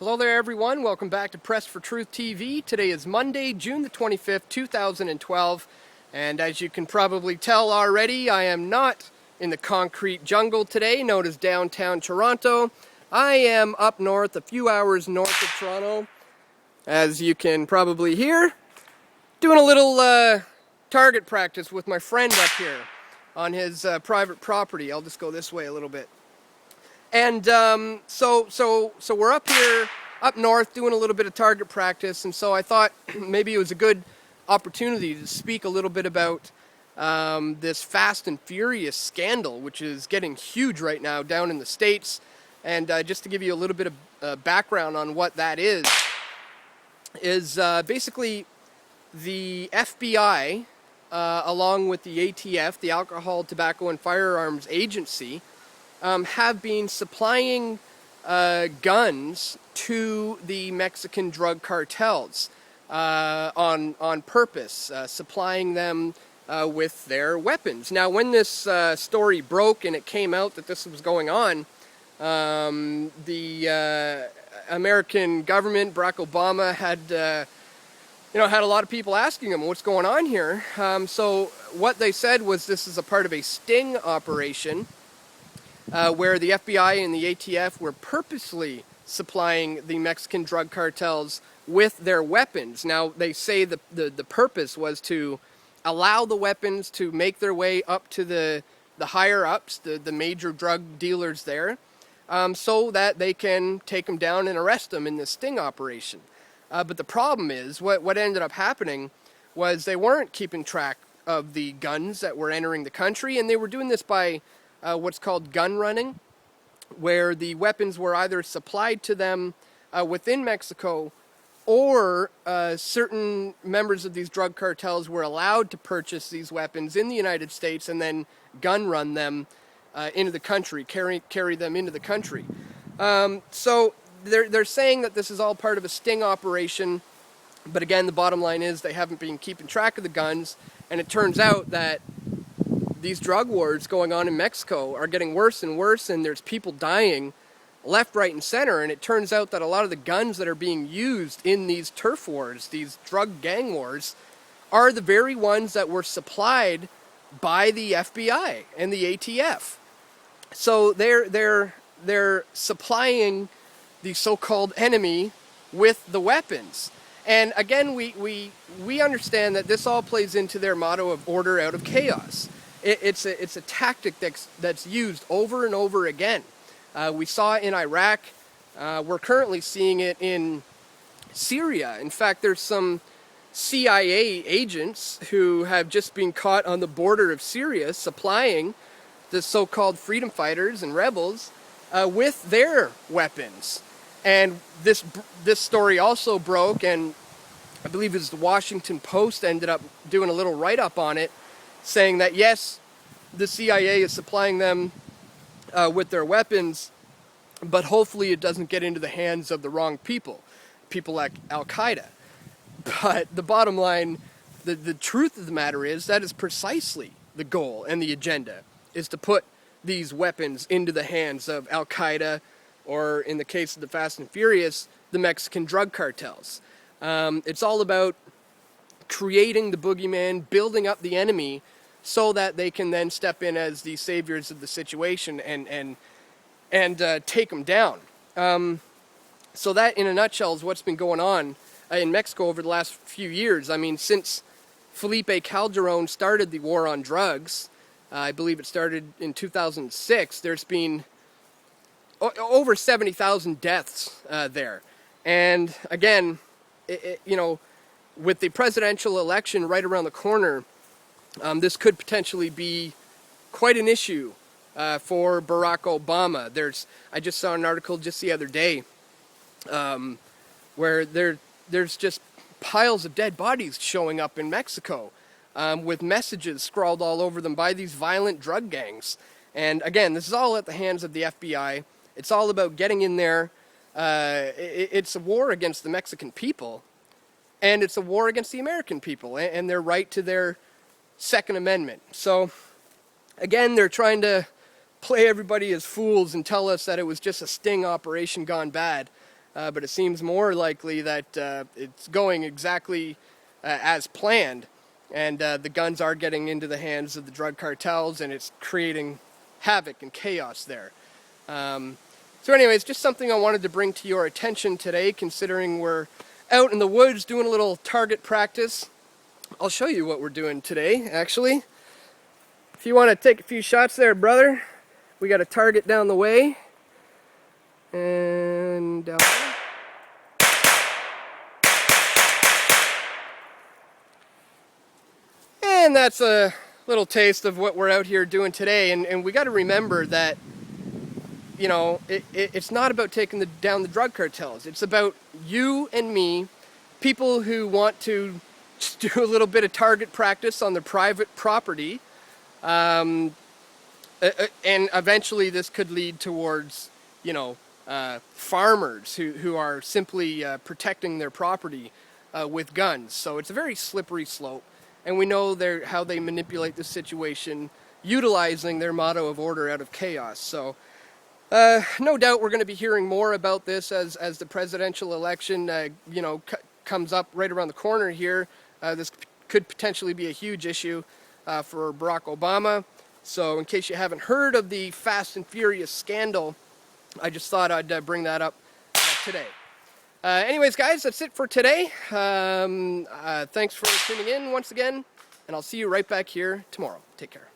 Hello there everyone, welcome back to Press for Truth TV. Today is Monday, June the 25th, 2012, and as you can probably tell already, I am not in the concrete jungle today, known as downtown Toronto. I am up north, a few hours north of Toronto, as you can probably hear, doing a little target practice with my friend up here on his private property. I'll just go this way a little bit. And so we're up here, up north, doing a little bit of target practice, and so I thought maybe it was a good opportunity to speak a little bit about this Fast and Furious scandal, which is getting huge right now down in the States. And just to give you a little bit of background on what that is basically the FBI, along with the ATF, the Alcohol, Tobacco, and Firearms Agency, have been supplying guns to the Mexican drug cartels on purpose, supplying them with their weapons. Now, when this story broke and it came out that this was going on, the American government, Barack Obama, had had a lot of people asking him what's going on here. So what they said was this is a part of a sting operation, where the FBI and the ATF were purposely supplying the Mexican drug cartels with their weapons. Now, they say the purpose was to allow the weapons to make their way up to the higher-ups, the major drug dealers there, so that they can take them down and arrest them in this sting operation. But the problem is, what ended up happening was they weren't keeping track of the guns that were entering the country, and they were doing this by what's called gun running, where the weapons were either supplied to them within Mexico, or certain members of these drug cartels were allowed to purchase these weapons in the United States and then gun run them into the country, carry them into the country. So they're saying that this is all part of a sting operation, but again, the bottom line is they haven't been keeping track of the guns, and it turns out that these drug wars going on in Mexico are getting worse and worse, and there's people dying left, right, and center. And it turns out that a lot of the guns that are being used in these turf wars, these drug gang wars, are the very ones that were supplied by the FBI and the ATF. So they're supplying the so-called enemy with the weapons. And again, we understand that this all plays into their motto of order out of chaos. It's a tactic that's used over and over again. We saw it in Iraq. We're currently seeing it in Syria. In fact, there's some CIA agents who have just been caught on the border of Syria supplying the so-called freedom fighters and rebels with their weapons. And this story also broke, and I believe it was the Washington Post ended up doing a little write-up on it, saying that yes, the CIA is supplying them with their weapons, but hopefully it doesn't get into the hands of the wrong people like Al-Qaeda. But the bottom line, the truth of the matter is that is precisely the goal and the agenda, is to put these weapons into the hands of Al-Qaeda, or in the case of the Fast and Furious, the Mexican drug cartels. It's all about creating the boogeyman, building up the enemy, so that they can then step in as the saviors of the situation and take them down. So that, in a nutshell, is what's been going on in Mexico over the last few years. I mean, since Felipe Calderon started the war on drugs, I believe it started in 2006, there's been over 70,000 deaths there. And again, with the presidential election right around the corner, this could potentially be quite an issue for Barack Obama. I just saw an article just the other day where there's just piles of dead bodies showing up in Mexico with messages scrawled all over them by these violent drug gangs. And again, this is all at the hands of the FBI. It's all about getting in there. It's a war against the Mexican people, and it's a war against the American people and their right to their Second Amendment. So again, they're trying to play everybody as fools and tell us that it was just a sting operation gone bad. but it seems more likely that it's going exactly as planned, and the guns are getting into the hands of the drug cartels, and it's creating havoc and chaos there. So anyways, just something I wanted to bring to your attention today, considering we're out in the woods doing a little target practice. I'll show you what we're doing today, actually. If you want to take a few shots there, brother, we got a target down the way. And down there. And that's a little taste of what we're out here doing today. And we got to remember that, you know, it's not about taking down the drug cartels. It's about you and me, people who want to just do a little bit of target practice on their private property. And eventually this could lead towards, you know, farmers who are simply protecting their property with guns. So it's a very slippery slope. And we know how they manipulate the situation, utilizing their motto of order out of chaos. So no doubt we're going to be hearing more about this as the presidential election, you know, comes up right around the corner here. This could potentially be a huge issue for Barack Obama. So in case you haven't heard of the Fast and Furious scandal, I just thought I'd bring that up today. Anyways, guys, that's it for today. Thanks for tuning in once again, and I'll see you right back here tomorrow. Take care.